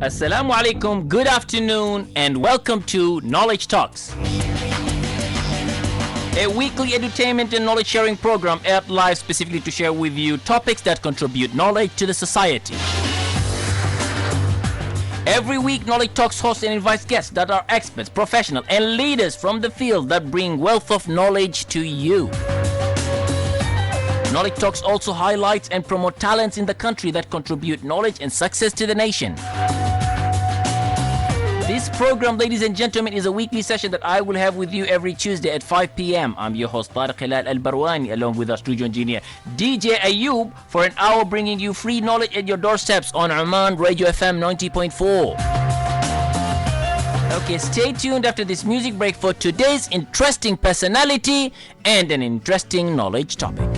Assalamu alaikum, good afternoon, and welcome to Knowledge Talks, a weekly entertainment and knowledge sharing program aired live specifically to share with you topics that contribute knowledge to the society. Every week, Knowledge Talks hosts and invites guests that are experts, professionals, and leaders from the field that bring wealth of knowledge to you. Knowledge Talks also highlights and promote talents in the country that contribute knowledge and success to the nation. This program, ladies and gentlemen, is a weekly session that I will have with you every Tuesday at 5 p.m. I'm your host, Tariq Hilal Al-Barwani, along with our studio engineer, DJ Ayub, for an hour bringing you free knowledge at your doorsteps on Oman Radio FM 90.4. Okay, stay tuned after this music break for today's interesting personality and an interesting knowledge topic.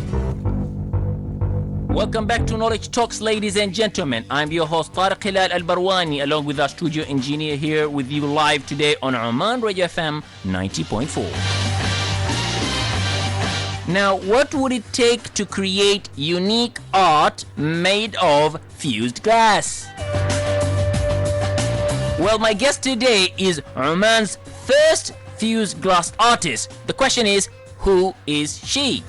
Welcome back to Knowledge Talks, ladies and gentlemen. I'm your host, Tariq Hilal Al-Barwani, along with our studio engineer here with you live today on Oman Radio FM 90.4. Now, what would it take to create unique art made of fused glass? Well, my guest today is Oman's first fused glass artist. The question is, who is she?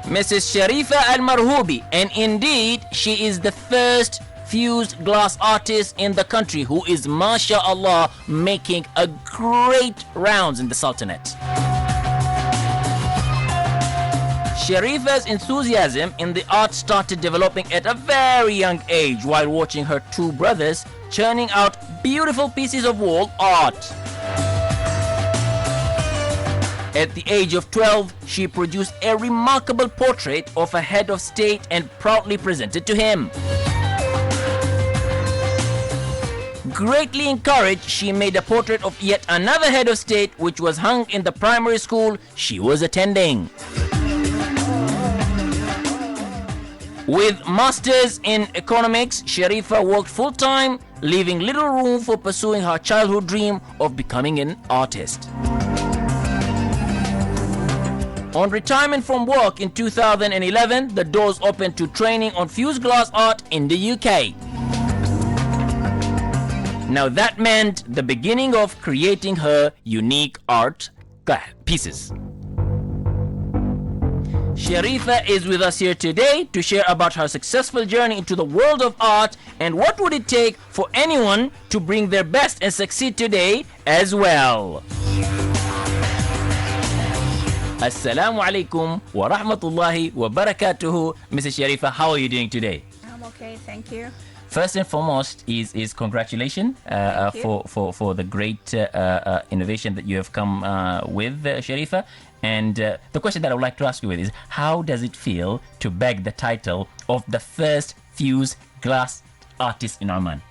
Mrs. Sharifa Marhuby, and indeed she is the first fused glass artist in the country who is, mashallah, making a great rounds in the Sultanate. Sharifa's enthusiasm in the art started developing at a very young age while watching her two brothers churning out beautiful pieces of wall art. At the age of 12, she produced a remarkable portrait of a head of state and proudly presented to him. Greatly encouraged, she made a portrait of yet another head of state which was hung in the primary school she was attending. With masters in economics, Sharifa worked full-time, leaving little room for pursuing her childhood dream of becoming an artist. On retirement from work in 2011, the doors opened to training on fused glass art in the UK. Now that meant the beginning of creating her unique art pieces. Sharifa is with us here today to share about her successful journey into the world of art and what would it take for anyone to bring their best and succeed today as well. Assalamu alaikum wa rahmatullahi wa barakatuhu. Mrs. Sharifa, how are you doing today? I'm okay, thank you. First and foremost is congratulations for the great innovation that you have come with, Sharifa. And the question that I would like to ask you is, how does it feel to bag the title of the first fused glass artist in Oman?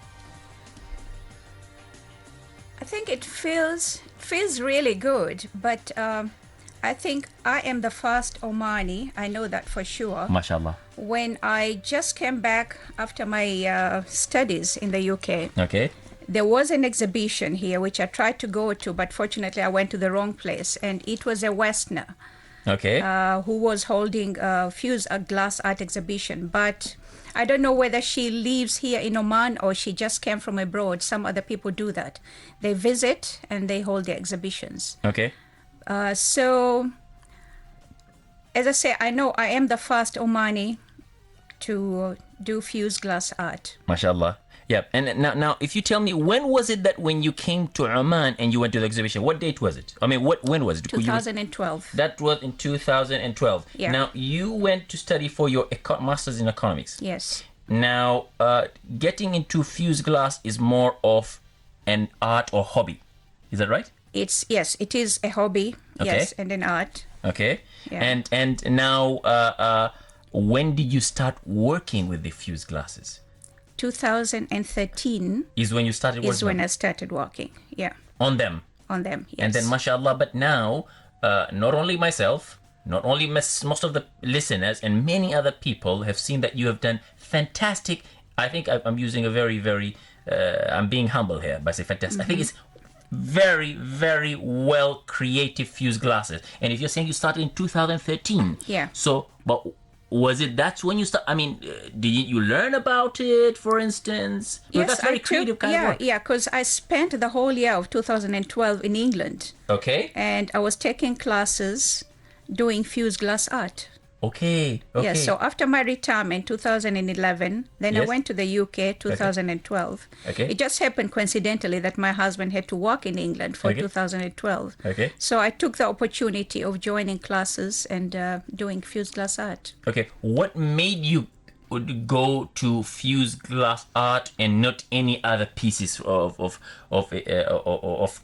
I think it feels really good, but I think I am the first Omani, I know that for sure. MashaAllah. When I just came back after my studies in the UK, Okay. there was an exhibition here which I tried to go to, but fortunately I went to the wrong place, and it was a Westerner Okay. who was holding a fused glass art exhibition. But I don't know whether she lives here in Oman or she just came from abroad. Some other people do that. They visit and they hold their exhibitions. Okay. So, as I say, I know I am the first Omani to do fused glass art. MashaAllah. Yeah. And now, if you tell me, when was it that when you came to Oman and you went to the exhibition, what date was it? I mean, when was it? 2012. That was in 2012. Yeah. Now, you went to study for your Masters in Economics. Yes. Now, getting into fused glass is more of an art or hobby. Is that right? Yes, it is a hobby. Okay. Yes, and an art. Okay. Yeah. And now, when did you start working with the fused glasses? 2013 Is when you started working? is when I started working. Yeah. On them? On them, yes. And then, mashallah, but now, not only myself, not only most of the listeners and many other people have seen that you have done fantastic. I think I'm using a very, very, I'm being humble here by saying fantastic. I think it's very, very well creative fused glasses. And if you're saying you started in 2013, Yeah. So, but was it that's when you start? I mean, did you learn about it, for instance? Because that's very creative kind of work. Yeah, because I spent the whole year of 2012 in England. Okay. And I was taking classes doing fused glass art. Okay. Yeah, so after my retirement, 2011, then I Yes. went to the UK, 2012. Okay. It just happened coincidentally that my husband had to work in England for Okay. 2012. Okay. So I took the opportunity of joining classes and doing fused glass art. Okay. What made you would go to fused glass art and not any other pieces of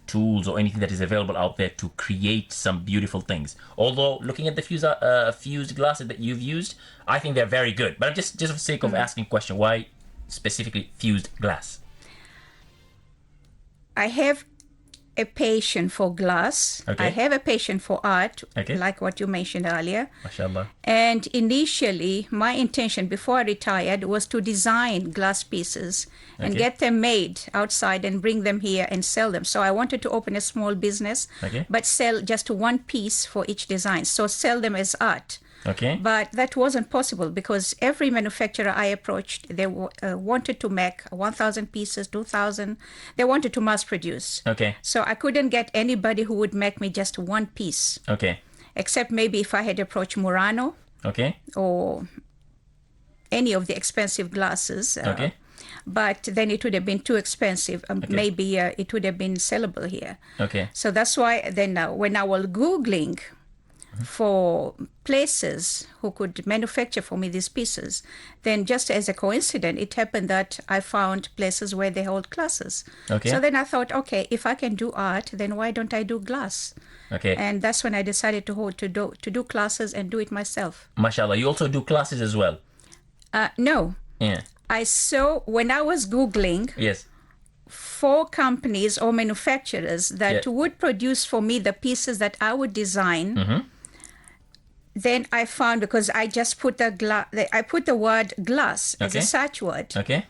tools or anything that is available out there to create some beautiful things? Although looking at the fused glasses that you've used, I think they're very good. But just for the sake of asking a question, why specifically fused glass? I have a passion for glass. Okay. I have a passion for art, Okay. like what you mentioned earlier. MashaAllah. And initially, my intention before I retired was to design glass pieces and Okay. get them made outside and bring them here and sell them. So I wanted to open a small business, Okay. but sell just one piece for each design. So sell them as art. Okay. But that wasn't possible because every manufacturer I approached, they wanted to make 1,000 pieces, 2,000. They wanted to mass produce. Okay. So I couldn't get anybody who would make me just one piece, Okay. except maybe if I had approached Murano Okay. or any of the expensive glasses. Okay. But then it would have been too expensive. Maybe it would have been sellable here. Okay. So that's why then when I was Googling for places who could manufacture for me these pieces, then just as a coincidence, it happened that I found places where they hold classes. Okay. So then I thought, okay, if I can do art, then why don't I do glass? Okay. And that's when I decided to do classes and do it myself. MashaAllah. You also do classes as well. No, Yeah. I saw when I was Googling Yes. for companies or manufacturers that Yeah. would produce for me the pieces that I would design. Mm-hmm. Then I found, because I just put I put the word glass as a Okay. search word, Okay.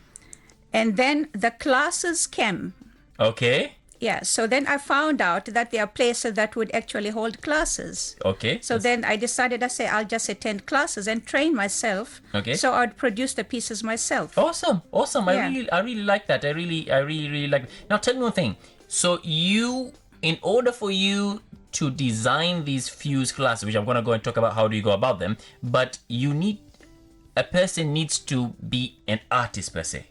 and then the classes came. Okay. Yeah, so then I found out that there are places that would actually hold classes. Okay. So then I decided, I'll just attend classes and train myself. Okay. So I'd produce the pieces myself. Awesome. Yeah. I really like that. I really like it. Now tell me one thing. So in order for you to design these fused glasses, which I'm going to go and talk about how do you go about them, but a person needs to be an artist per se.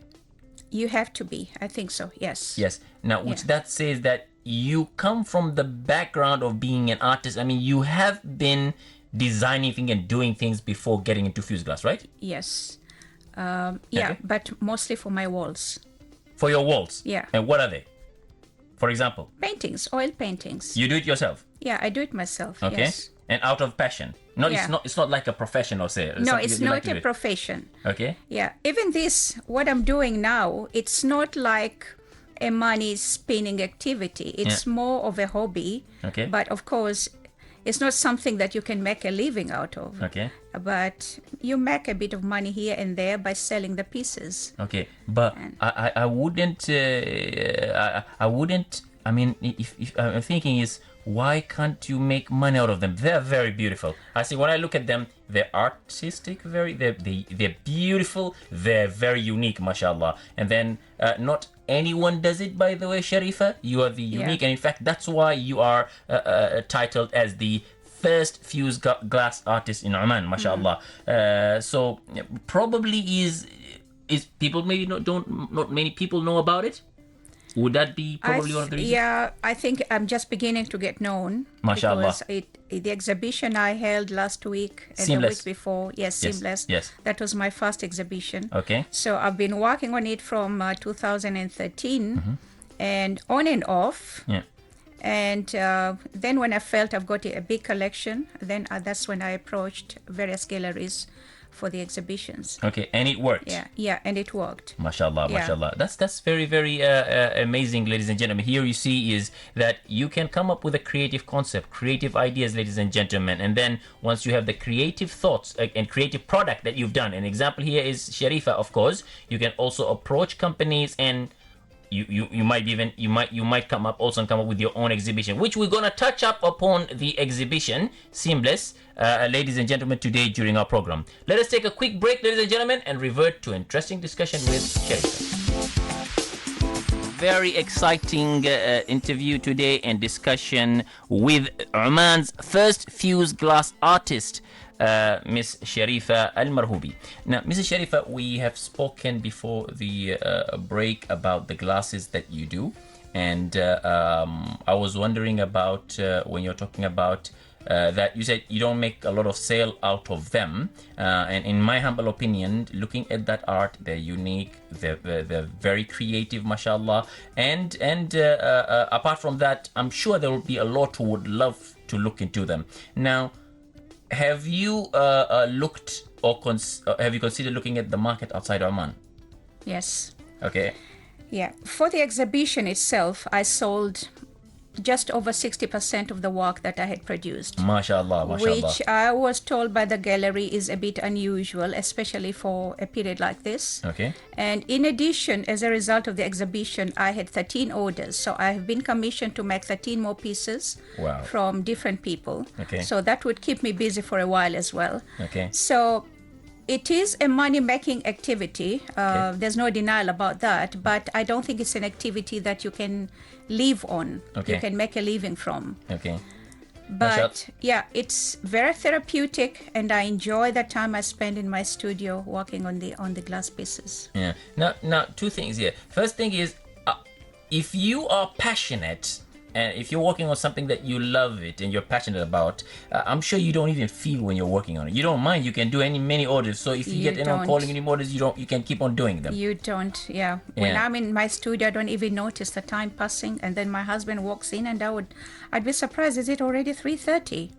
You have to be. I think so. Yes. Yes. Now, which Yeah. that says that you come from the background of being an artist. I mean, you have been designing things and doing things before getting into fused glass, right? Yes. Okay. But mostly for my walls. For your walls. Yeah. And what are they? For example, Paintings, oil paintings. you do it yourself. Yeah, I do it myself. Okay. Yes. And out of passion. No, Yeah. it's not like a profession or say. No, something it's you like not to a do. profession. Okay. Yeah. Even this, what I'm doing now, it's not like a money spinning activity. It's more of a hobby. Okay. But of course, it's not something that you can make a living out of. Okay. But you make a bit of money here and there by selling the pieces. Okay. But I wouldn't. I wouldn't. I mean, if I'm thinking is, why can't you make money out of them? They're very beautiful. I see when I look at them, they're artistic, they're beautiful, they're very unique, mashallah. And then not anyone does it, by the way, Sharifa. You are the unique, and in fact, that's why you are titled as the first fused glass artist in Oman, mashallah. So probably is people maybe not many people know about it. Would that be probably one of the reasons? Yeah, I think I'm just beginning to get known. MashaAllah. Because the exhibition I held last week and Seamless. the week before, Seamless. Yes. That was my first exhibition. Okay. So I've been working on it from 2013 and on and off. Yeah. And then when I felt I've got a big collection, then that's when I approached various galleries for the exhibitions. Okay, and it worked. Yeah, and it worked. Mashallah, Yeah. mashallah. That's very, very amazing, ladies and gentlemen. Here you see is that you can come up with a creative concept, creative ideas, ladies and gentlemen. And then once you have the creative thoughts and creative product that you've done, an example here is Sharifa, of course. You can also approach companies and you might even you might come up with your own exhibition, which we're gonna touch up upon the exhibition seamless, ladies and gentlemen, today during our program. Let us take a quick break, ladies and gentlemen, and revert to interesting discussion with Sharifa. Very exciting interview today and discussion with Oman's first fused glass artist, Miss Sharifa Marhuby. Now, Mrs. Sharifa, we have spoken before the break about the glasses that you do, and I was wondering about when you're talking about that you said you don't make a lot of sale out of them, and in my humble opinion, looking at that art, they're unique, they're very creative, mashallah, and apart from that, I'm sure there will be a lot who would love to look into them. Now, have you looked or have you considered looking at the market outside Oman? Yes. Okay. Yeah. For the exhibition itself, I sold just over 60% of the work that I had produced. MashaAllah, MashaAllah. Which I was told by the gallery is a bit unusual, especially for a period like this. Okay. And in addition, as a result of the exhibition, I had 13 orders. So I have been commissioned to make 13 more pieces. Wow. From different people. Okay. So that would keep me busy for a while as well. Okay. So it is a money-making activity. Okay. There's no denial about that. But I don't think it's an activity that you can live on. Okay. You can make a living from. Okay. But yeah, it's very therapeutic, and I enjoy the time I spend in my studio working on the glass pieces. Yeah. Now, two things here. First thing is, if you are passionate, and if you're working on something that you love it and you're passionate about, I'm sure you don't even feel when you're working on it. You don't mind. You can do many orders. So if you get anyone calling any orders, you can keep on doing them. You don't, yeah. When I'm in my studio, I don't even notice the time passing, and then my husband walks in, and I'd be surprised. Is it already 3:30?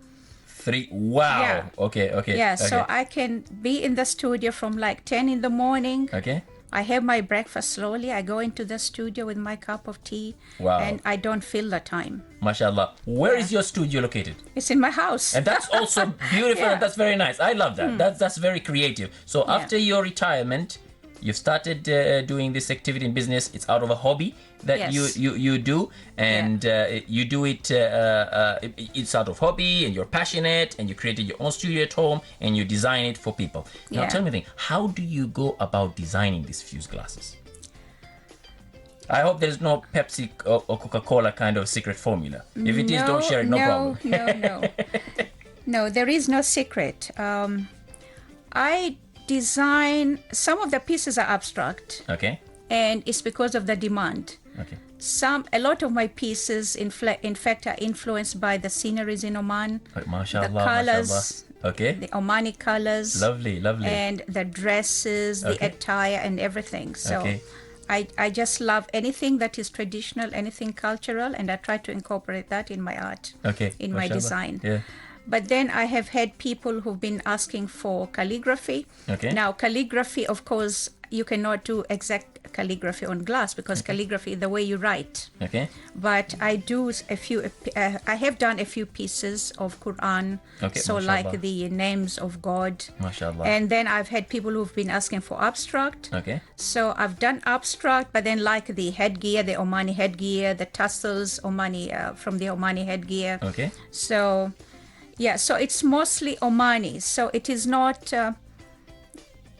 Wow. Yeah. Okay. Yeah. Okay. So I can be in the studio from like 10 in the morning. Okay. I have my breakfast slowly. I go into the studio with my cup of tea. Wow. And I don't feel the time. MashaAllah. Where is your studio located? It's in my house. And that's also beautiful. And that's very nice. I love that. That's very creative. So after your retirement, you started doing this activity in business. It's out of a hobby that you do, and you do it. It's out of hobby, and you're passionate, and you created your own studio at home, and you design it for people. Now, tell me the thing: how do you go about designing these fused glasses? I hope there's no Pepsi or Coca-Cola kind of secret formula. If it is, don't share it. No problem. No, there is no secret. I design, some of the pieces are abstract. Okay. And it's because of the demand. Okay. A lot of my pieces, in fact, are influenced by the sceneries in Oman. MashaAllah, the colors. MashaAllah. Okay. The Omani colors. Lovely. And the dresses, the attire, and everything. So I just love anything that is traditional, anything cultural, and I try to incorporate that in my art, in my design. Yeah. But then I have had people who've been asking for calligraphy. Okay. Now, calligraphy, of course, you cannot do exact calligraphy on glass because calligraphy is the way you write. Okay. But I do I have done a few pieces of Quran. Okay. So like the names of God. MashaAllah. And then I've had people who've been asking for abstract. Okay. So I've done abstract, but then like the headgear, the Omani headgear, the tassels, Omani from the Omani headgear. Okay. So... yeah, so it's mostly Omani. So it is not,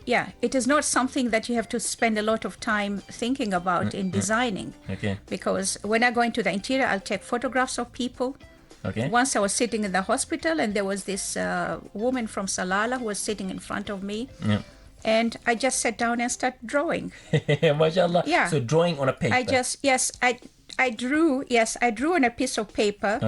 it is not something that you have to spend a lot of time thinking about in designing. Okay. Because when I go into the interior, I'll take photographs of people. Okay. Once I was sitting in the hospital, and there was this woman from Salalah who was sitting in front of me. Yeah. And I just sat down and started drawing. MashaAllah. Yeah. So drawing on a paper. I drew on a piece of paper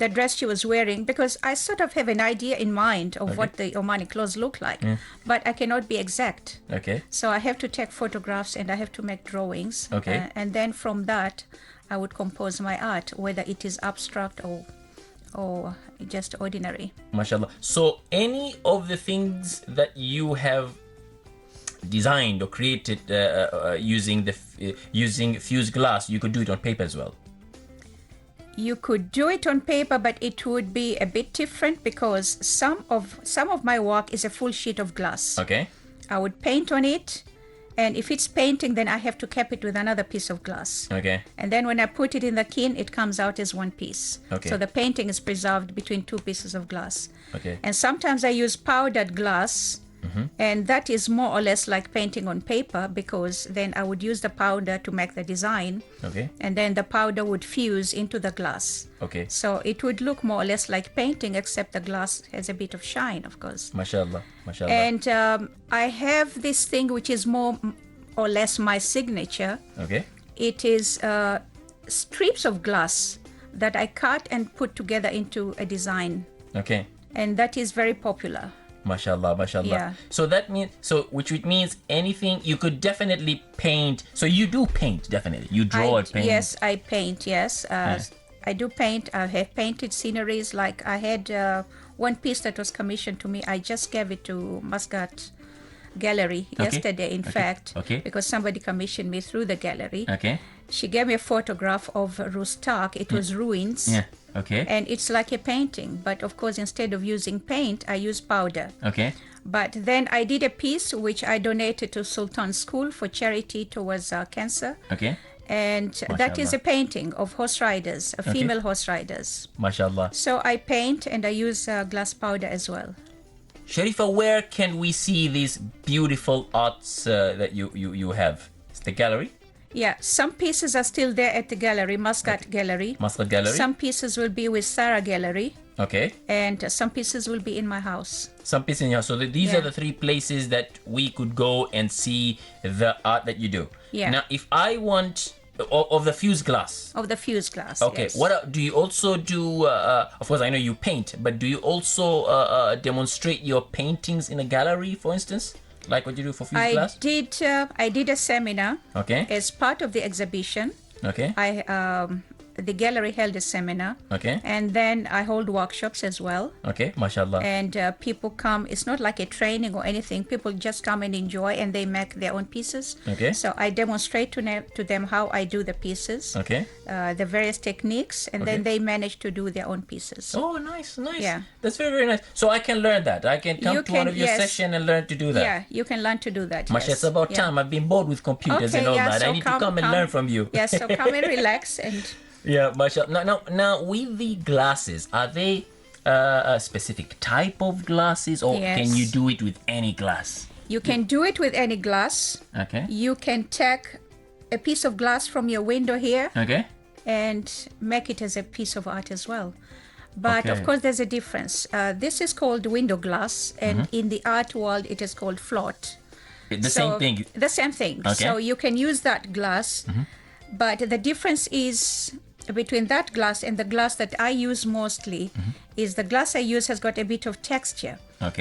the dress she was wearing, because I sort of have an idea in mind of what the Omani clothes look like, but I cannot be exact. Okay. So I have to take photographs and I have to make drawings. Okay. And then from that, I would compose my art, whether it is abstract or just ordinary. MashaAllah. So any of the things that you have designed or created using fused glass, you could do it on paper as well? You could do it on paper, but it would be a bit different because some of my work is a full sheet of glass. Okay. I would paint on it, And if it's painting, then I have to cap it with another piece of glass. Okay. And then when I put it in the kiln, it comes out as one piece. Okay. So the painting is preserved between two pieces of glass. Okay. And sometimes I use powdered glass, and that is more or less like painting on paper, because then I would use the powder to make the design, Okay. and then the powder would fuse into the glass. Okay. So it would look more or less like painting, except the glass has a bit of shine, of course. MashaAllah. MashaAllah. And I have this thing which is more or less my signature. Okay. It is strips of glass that I cut and put together into a design. Okay. And that is very popular. MashaAllah, MashaAllah. Yeah. So that means, which means anything you could definitely paint. So you do paint, definitely. You draw and paint. Yes, I paint, yes. I do paint. I have painted sceneries. Like I had one piece that was commissioned to me. I just gave it to Muscat Gallery yesterday, in fact, because somebody commissioned me through the gallery. Okay. She gave me a photograph of Rustak. It was ruins. Yeah. Okay. And it's like a painting, but of course, instead of using paint, I use powder. Okay. But then I did a piece which I donated to Sultan School for charity towards cancer. Okay. And that is a painting of horse riders, female horse riders. MashaAllah. So I paint and I use glass powder as well. Sharifa, where can we see these beautiful arts that you have? It's the gallery? Yeah, some pieces are still there at the gallery, Muscat Gallery. Muscat Gallery? Some pieces will be with Sarah Gallery. Okay. And some pieces will be in my house. Some pieces in your house. So these are the three places that we could go and see the art that you do. Yeah. Now, if I want... Of the fused glass. Of the fused glass. Okay. Yes. What do you also do? Of course, I know you paint, but do you also demonstrate your paintings in a gallery, for instance, like what you do for fused glass? I did a seminar. Okay. As part of the exhibition. Okay. The gallery held a seminar. Okay. And then I hold workshops as well. Okay, mashallah. And people come. It's not like a training or anything. People just come and enjoy, and they make their own pieces. Okay. So I demonstrate to them how I do the pieces. Okay. The various techniques, and then they manage to do their own pieces. Oh, nice. Yeah. That's very, very nice. So I can learn that. I can come to one of your sessions and learn to do that. Yeah, you can learn to do that. Mashallah, it's about time. I've been bored with computers and all that. So I need to come and learn from you. Yeah, so come and relax and... Yeah, mashallah. Now, with the glasses, are they a specific type of glasses, or can you do it with any glass? You can do it with any glass. Okay. You can take a piece of glass from your window here. Okay. And make it as a piece of art as well. But of course, there's a difference. This is called window glass, and in the art world, it is called float. Same thing. The same thing. Okay. So you can use that glass, but the difference is between that glass and the glass that I use mostly is the glass I use has got a bit of texture,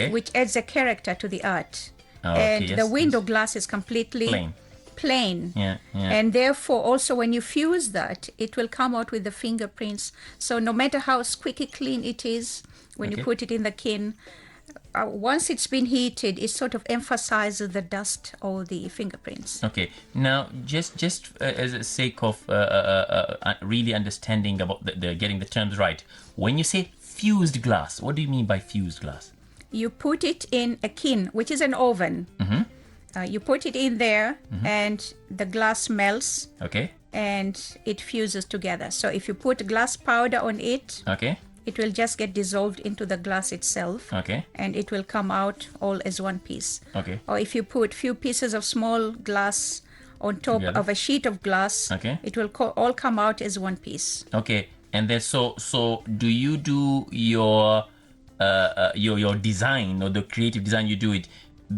which adds a character to the art. And the window glass is completely plain. Yeah. And therefore, also when you fuse that, it will come out with the fingerprints. So no matter how squeaky clean it is, when you put it in the kiln, once it's been heated, it sort of emphasizes the dust or the fingerprints. Okay. Now, just as a sake of really understanding about the getting the terms right, when you say fused glass, what do you mean by fused glass? You put it in a kiln, which is an oven. You put it in there, and the glass melts. Okay. And it fuses together. So if you put glass powder on it, it will just get dissolved into the glass itself. Okay. And it will come out all as one piece. Okay. Or if you put few pieces of small glass on top of a sheet of glass, it will all come out as one piece. Okay. And then so do you do your design, or the creative design, you do it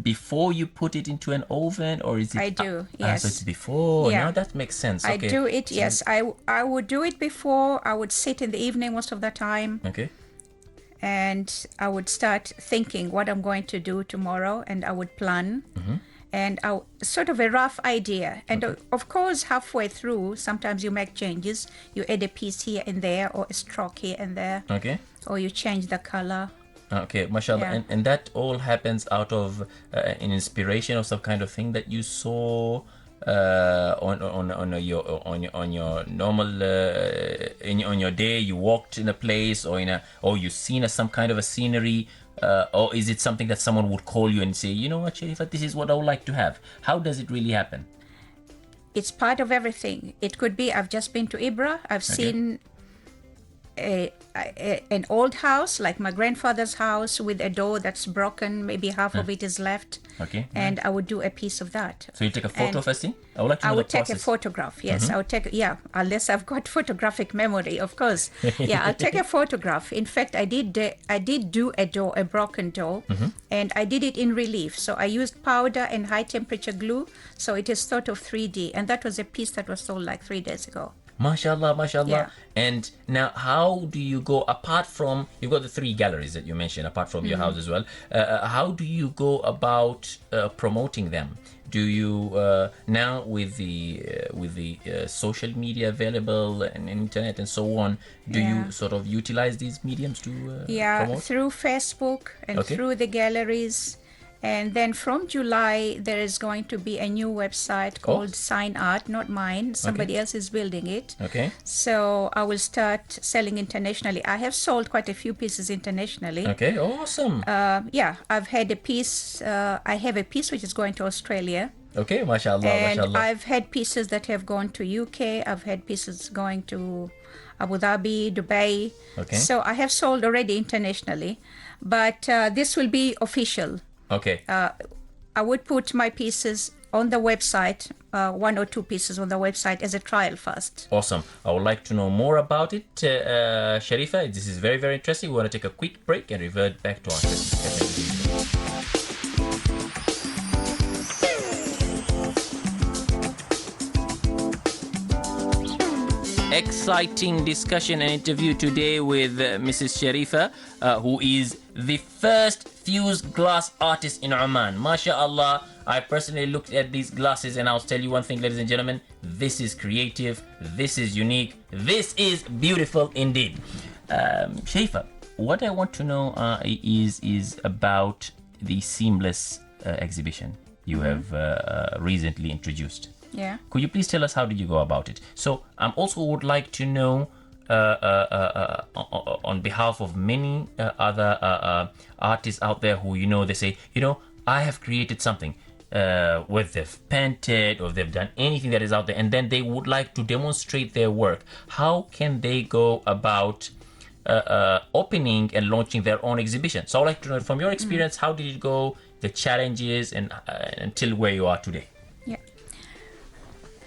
before you put it into an oven, or is it? I do, yes. So it's before. Yeah. Now that makes sense. Okay. I do it, yes. I would do it before. I would sit in the evening most of the time. Okay. And I would start thinking what I'm going to do tomorrow, and I would plan. And sort of a rough idea. And of course, halfway through, sometimes you make changes. You add a piece here and there, or a stroke here and there. Okay. Or you change the color. Okay, mashallah. Yeah. And that all happens out of an inspiration of some kind of thing that you saw on your normal on your day. You walked in a place, or you seen some kind of a scenery or is it something that someone would call you and say, you know what, Sharifa, this is what I would like to have? How does it really happen? It's part of everything. It could be I've just been to Ibra. I've seen an old house, like my grandfather's house, with a door that's broken. Maybe half of it is left. Okay. And I would do a piece of that. So you take a photo first thing? I would like to know I would the take process. a photograph. Yes, I would take. Yeah, unless I've got photographic memory, of course. Yeah, I'll take a photograph. In fact, I did do a broken door, and I did it in relief. So I used powder and high temperature glue, so it is sort of 3D. And that was a piece that was sold like 3 days ago. MashaAllah, MashaAllah. Yeah. And now, how do you go, apart from, you've got the 3 galleries that you mentioned, apart from your house as well, how do you go about promoting them? Do you, now with the social media available and internet and so on, do you sort of utilize these mediums to promote? Through Facebook and through the galleries. And then from July, there is going to be a new website called Sign Art, not mine. Somebody else is building it. Okay. So I will start selling internationally. I have sold quite a few pieces internationally. Okay, awesome. I've had a piece. I have a piece which is going to Australia. Okay, mashallah, And mashallah. I've had pieces that have gone to UK. I've had pieces going to Abu Dhabi, Dubai. Okay. So I have sold already internationally. But this will be official. Okay. I would put my pieces on the website, 1 or 2 pieces on the website as a trial first. Awesome. I would like to know more about it, Sharifa. This is very, very interesting. We want to take a quick break and revert back to our discussion. Exciting discussion and interview today with Mrs. Sharifa, who is the first fused glass artist in Oman. MashaAllah, I personally looked at these glasses and I'll tell you one thing, ladies and gentlemen, this is creative, this is unique, this is beautiful indeed. Sharifa, what I want to know is about the seamless exhibition you have recently introduced. Yeah. Could you please tell us how did you go about it? So I also would like to know on behalf of many other artists out there who, they say, I have created something, whether they've painted or they've done anything that is out there, and then they would like to demonstrate their work. How can they go about opening and launching their own exhibition? So I'd like to know from your experience, how did it go, the challenges, and until where you are today? Yeah.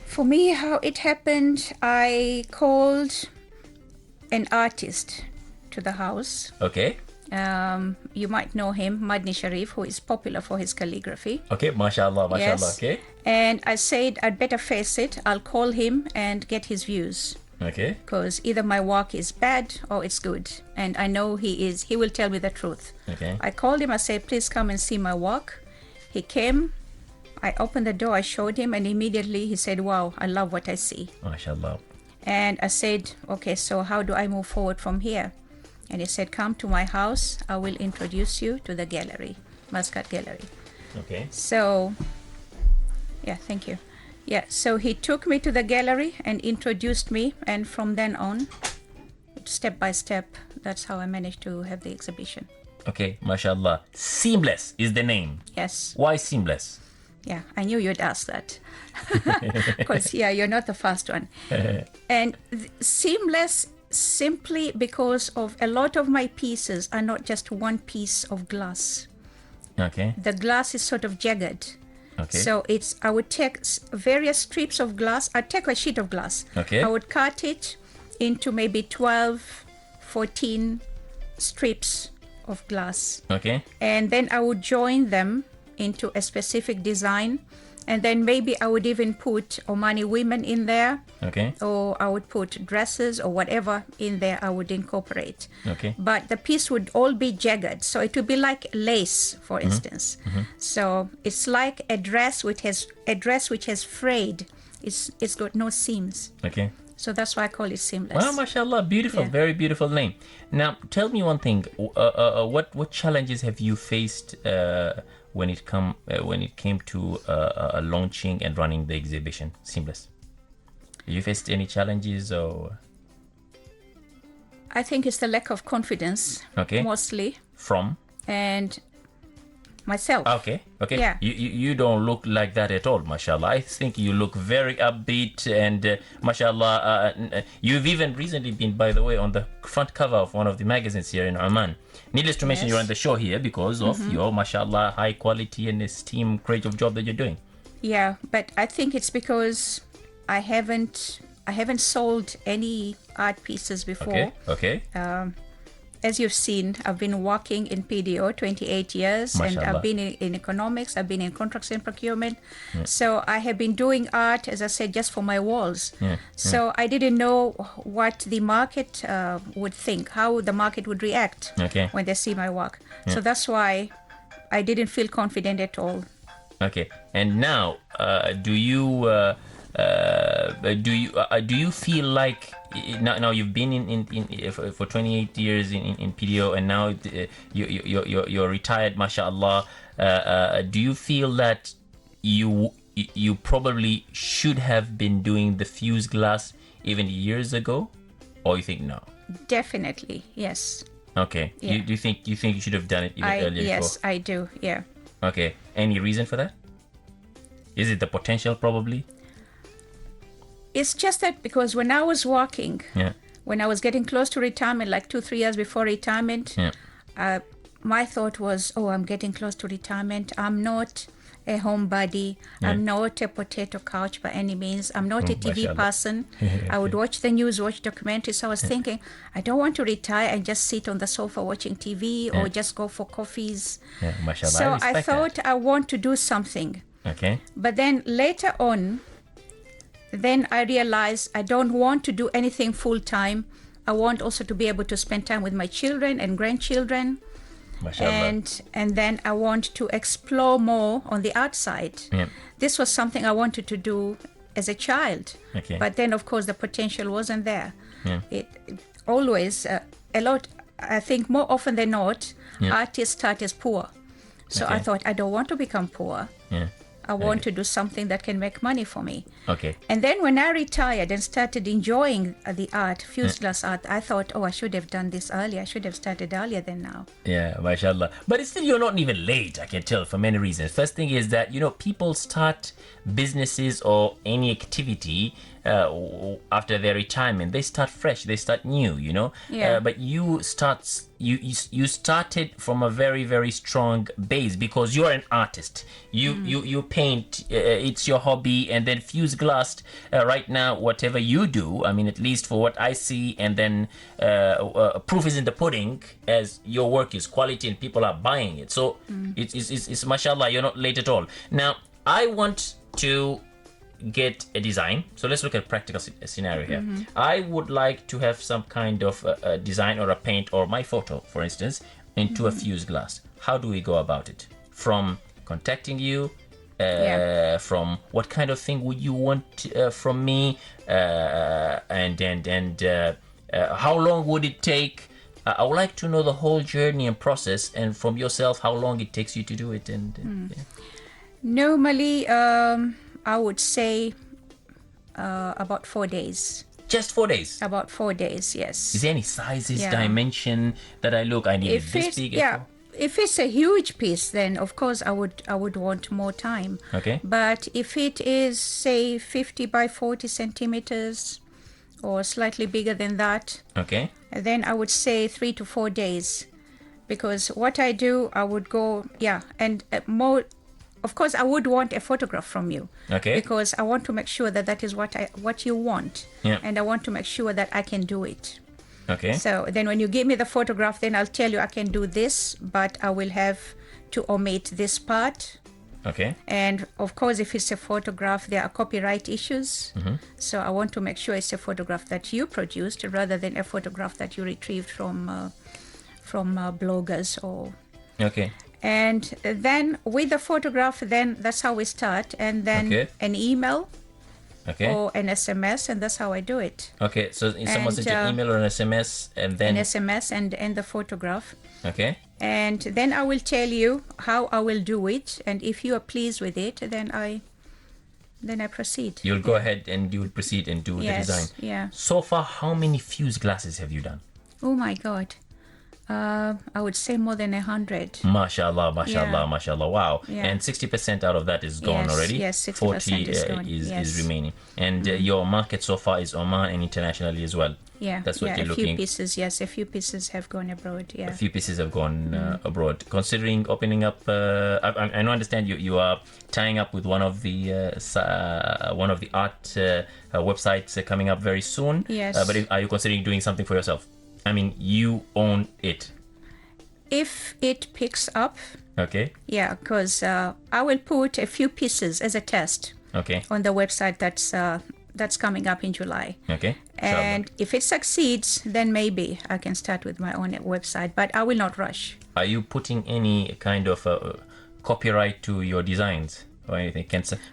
For me, how it happened, I called an artist to the house. Okay. You might know him, Madni Sharif, who is popular for his calligraphy. Okay, mashallah, mashallah, Yes. okay. And I said, I'd better face it. I'll call him and get his views. Okay. Because either my work is bad or it's good. And I know he will tell me the truth. Okay. I called him, I said, please come and see my work. He came. I opened the door, I showed him, and immediately he said, wow, I love what I see. MashaAllah. And I said, okay, so how do I move forward from here? And he said, come to my house. I will introduce you to the gallery, Muscat Gallery. Okay. So, yeah, thank you. Yeah, so he took me to the gallery and introduced me. And from then on, step by step, that's how I managed to have the exhibition. Okay, mashallah. Seamless is the name. Yes. Why seamless? Yeah, I knew you'd ask that. Because, you're not the first one. And seamless simply because of a lot of my pieces are not just one piece of glass. Okay. The glass is sort of jagged. Okay. So I would take various strips of glass. I'd take a sheet of glass. Okay. I would cut it into maybe 12, 14 strips of glass. Okay. And then I would join them into a specific design, and then maybe I would even put Omani women in there, Okay. or I would put dresses or whatever in there I would incorporate. Okay. But the piece would all be jagged, so it would be like lace, for instance. So it's like a dress which has frayed. It's got no seams. Okay. So that's why I call it seamless. Well, mashallah, beautiful, Yeah. very beautiful name. Now, tell me one thing. What challenges have you faced when it came to launching and running the exhibition Seamless? Have you faced any challenges or? I think it's the lack of confidence, Okay. mostly. From? and myself. Okay. Yeah. You don't look like that at all, mashallah. I think you look very upbeat, and mashallah, you've even recently been, by the way, on the front cover of one of the magazines here in Oman. Needless to mention, you're on the show here because of your, mashallah, high quality and esteem creative job that you're doing. Yeah, but I think it's because I haven't sold any art pieces before. Okay. As you've seen, I've been working in PDO 28 years, Mashallah. and I've been in economics, I've been in contracts and procurement. So I have been doing art, as I said, just for my walls. So I didn't know what the market would think, how the market would react when they see my work. So that's why I didn't feel confident at all. Okay. And now, do you feel like now you've been in for 28 years in PDO, and now you're retired, mashallah. Do you feel that you probably should have been doing the fused glass even years ago, or you think no? Definitely, yes. Okay. Yeah. You think you should have done it even earlier? Yes, I do. Yeah. Okay. Any reason for that? Is it the potential, probably? It's just that because when I was working, when I was getting close to retirement, like 2-3 years before retirement, my thought was, I'm getting close to retirement. I'm not a homebody. I'm not a potato couch by any means. I'm not a TV person. I would watch the news, watch documentaries. So I was thinking, I don't want to retire and just sit on the sofa watching TV or just go for coffees. Mashallah, So I thought I want to do something. Okay. But then later on, then I realized I don't want to do anything full time. I want also to be able to spend time with my children and grandchildren. Mashallah. And then I want to explore more on the outside. This was something I wanted to do as a child. But then, of course, the potential wasn't there. It always, a lot, I think more often than not, artists start as poor. So I thought, I don't want to become poor. I want to do something that can make money for me. And then when I retired and started enjoying the art, fused glass art, I thought, I should have done this earlier. I should have started earlier than now. Yeah, mashallah. But it's still, you're not even late, I can tell, for many reasons. First thing is that, people start businesses or any activity after their retirement. They start fresh, they start new, but you started from a very, very strong base because you're an artist. You paint, it's your hobby, and then fused glass right now, whatever you do, I mean, at least for what I see, and then proof is in the pudding, as your work is quality and people are buying it. So it's mashallah, you're not late at all. Now, I want to get a design. So let's look at a practical scenario here. I would like to have some kind of a design or a paint or my photo, for instance, into a fused glass. How do we go about it? From contacting you, from what kind of thing would you want from me, and how long would it take? I would like to know the whole journey and process, and from yourself, how long it takes you to do it. Normally, I would say about 4 days. Just 4 days? About 4 days, yes. Is there any sizes, dimension that I need if this big? If it's a huge piece, then of course I would want more time. Okay. But if it is, say, 50 by 40 centimeters or slightly bigger than that, then I would say 3 to 4 days. Because what I do, I would go, and more. Of course, I would want a photograph from you, because I want to make sure that is what you want, and I want to make sure that I can do it. So then, when you give me the photograph, then I'll tell you I can do this, but I will have to omit this part. And of course, if it's a photograph, there are copyright issues. So I want to make sure it's a photograph that you produced rather than a photograph that you retrieved from bloggers or. And then with the photograph, then that's how we start. And then an email or an SMS, and that's how I do it. So someone sends you an email or an SMS, and then... An SMS and the photograph. And then I will tell you how I will do it. And if you are pleased with it, then I proceed. You'll go ahead and you will proceed and do the design. So far, how many fused glasses have you done? Oh, my God. I would say more than 100. MashaAllah, MashaAllah, Yeah. MashaAllah. Wow. Yeah. And 60% out of that is gone Yes, already. yes, 60% 40 is gone, is yes. remaining. And your market so far is Oman and internationally as well. Yeah, That's what you're a looking. few pieces. Yes, a few pieces have gone abroad. Yeah. A few pieces have gone abroad. Considering opening up, I understand you are tying up with one of the art websites coming up very soon. Yes. But are you considering doing something for yourself? I mean, you own it. If it picks up, Okay. yeah, because I will put a few pieces as a test Okay. on the website that's coming up in July. Okay. And if it succeeds, then maybe I can start with my own website, but I will not rush. Are you putting any kind of copyright to your designs or anything?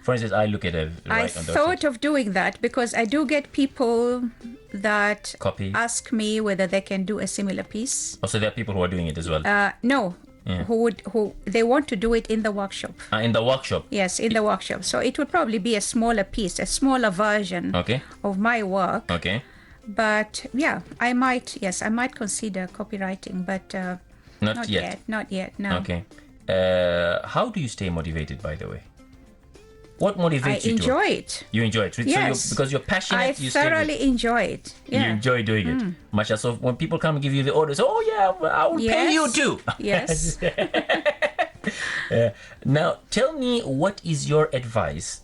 For instance, I look at a I right on the thought website. of doing that because I do get people that Copy. ask me whether they can do a similar piece. Also, there are people who are doing it as well. No, Yeah. who they want to do it in the workshop. In the workshop. Yes, in the workshop. So it would probably be a smaller piece, a smaller version Okay. of my work. Okay. But yeah, I might consider copywriting, but Not yet. Not yet, no. Okay. How do you stay motivated, by the way? What motivates I you enjoy it. You enjoy it. So Yes. because you're passionate, I you stay with- thoroughly enjoy it. You Yeah. enjoy doing it. Masha. So when people come and give you the orders, oh yeah, I will pay you Yes. too. Yes. Now, tell me, what is your advice,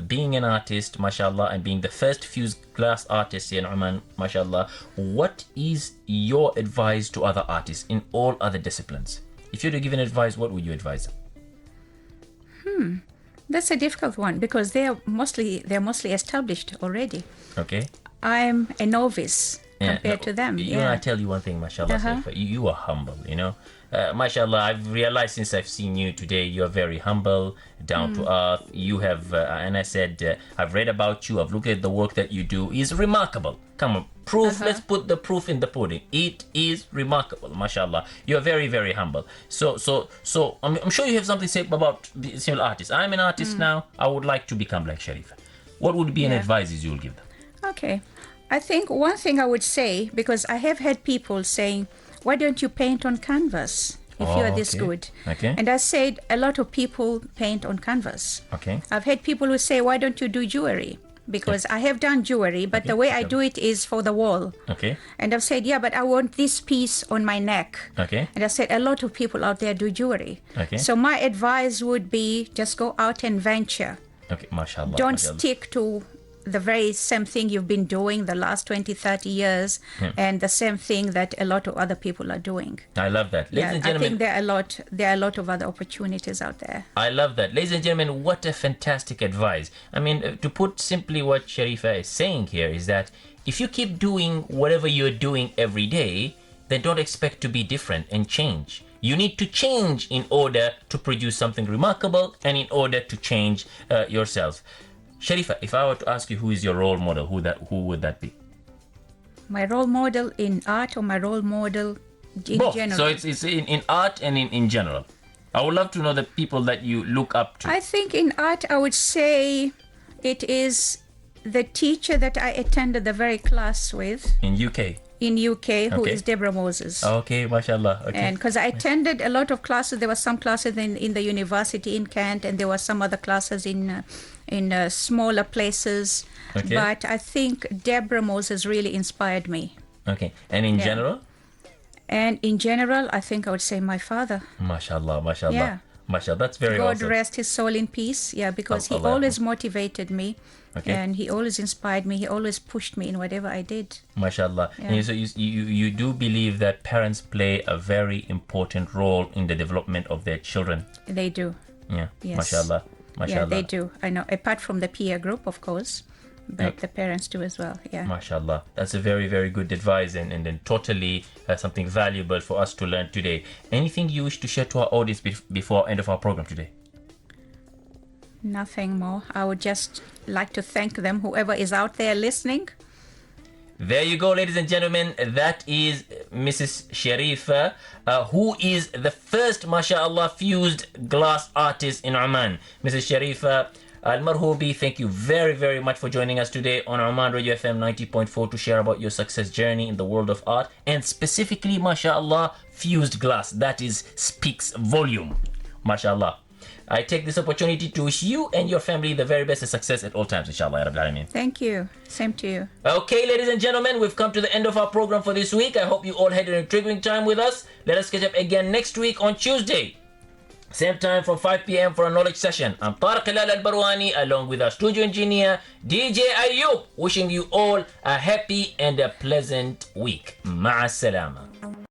being an artist, mashallah, and being the first fused glass artist here in Oman, mashallah, what is your advice to other artists in all other disciplines? If you were to give an advice, what would you advise them? That's a difficult one because they're mostly established already. Okay? I'm a novice compared no, to them. You know, Yeah. I tell you one thing, mashallah, Uh-huh. Sharifa, you are humble, you know. Mashallah, I've realized since I've seen you today, you're very humble, down to earth. You have, and I said, I've read about you, I've looked at the work that you do, is remarkable. Come on, proof, let's put the proof in the pudding. It is remarkable, mashallah. You're very, very humble. So I'm sure you have something to say about similar artists. I'm an artist now, I would like to become like Sharifa. What would be an Yeah. advice you'll give them? Okay. I think one thing I would say, because I have had people saying, why don't you paint on canvas if Oh, you're this okay. good? Okay. And I said, a lot of people paint on canvas. Okay. I've had people who say, why don't you do jewelry? Because I have done jewelry, but the way I do it is for the wall. Okay. And I've said, yeah, but I want this piece on my neck. Okay. And I said, a lot of people out there do jewelry. Okay. So my advice would be just go out and venture. Okay, mashallah. Don't mashallah. stick to the very same thing you've been doing the last 20, 30 years and the same thing that a lot of other people are doing. I love that. Ladies Yeah, and I gentlemen, think there are a lot of other opportunities out there. I love that. Ladies and gentlemen, what a fantastic advice. I mean, to put simply what Sharifa is saying here is that if you keep doing whatever you're doing every day, then don't expect to be different and change. You need to change in order to produce something remarkable and in order to change yourself. Sharifa, if I were to ask you who is your role model, who would that be? My role model in art or my role model in Both. general? So it's in art and in general. I would love to know the people that you look up to. I think in art, I would say it is the teacher that I attended the very class with In UK. in UK, who Okay. is Deborah Moses. Okay, mashallah. Okay. And because I attended a lot of classes, there were some classes in the university in Kent, and there were some other classes in smaller places. Okay. But I think Deborah Moses really inspired me. Okay. And in Yeah. general? And in general, I think I would say my father. Mashallah, mashallah. Yeah. Mashallah, that's very God awesome. rest his soul in peace. Yeah, because he Allah. always motivated me. Okay. And he always inspired me. He always pushed me in whatever I did. Mashallah. Yeah. And so you do believe that parents play a very important role in the development of their children. They do. Yeah. Yes. Mashallah. Mashallah. Yeah, they do. I know. Apart from the peer group, of course. But the parents do as well. Yeah. Mashallah. That's a very, very good advice and then totally something valuable for us to learn today. Anything you wish to share to our audience before end of our program today? Nothing more. I would just like to thank them, whoever is out there listening. There you go, ladies and gentlemen. That is Mrs. Sharifa, who is the first, mashallah, fused glass artist in Oman. Mrs. Sharifa, Marhuby, thank you very, very much for joining us today on Oman Radio FM 90.4 to share about your success journey in the world of art, and specifically, mashallah, fused glass. That speaks volume. Mashallah. I take this opportunity to wish you and your family the very best of success at all times, inshallah, ya Rabbil Alameen. Thank you. Same to you. Okay, ladies and gentlemen, we've come to the end of our program for this week. I hope you all had an intriguing time with us. Let us catch up again next week on Tuesday. Same time from 5 p.m. for a knowledge session. I'm Tariq Hilal Al-Barwani along with our studio engineer, DJ Ayub, wishing you all a happy and a pleasant week. Ma'as salama.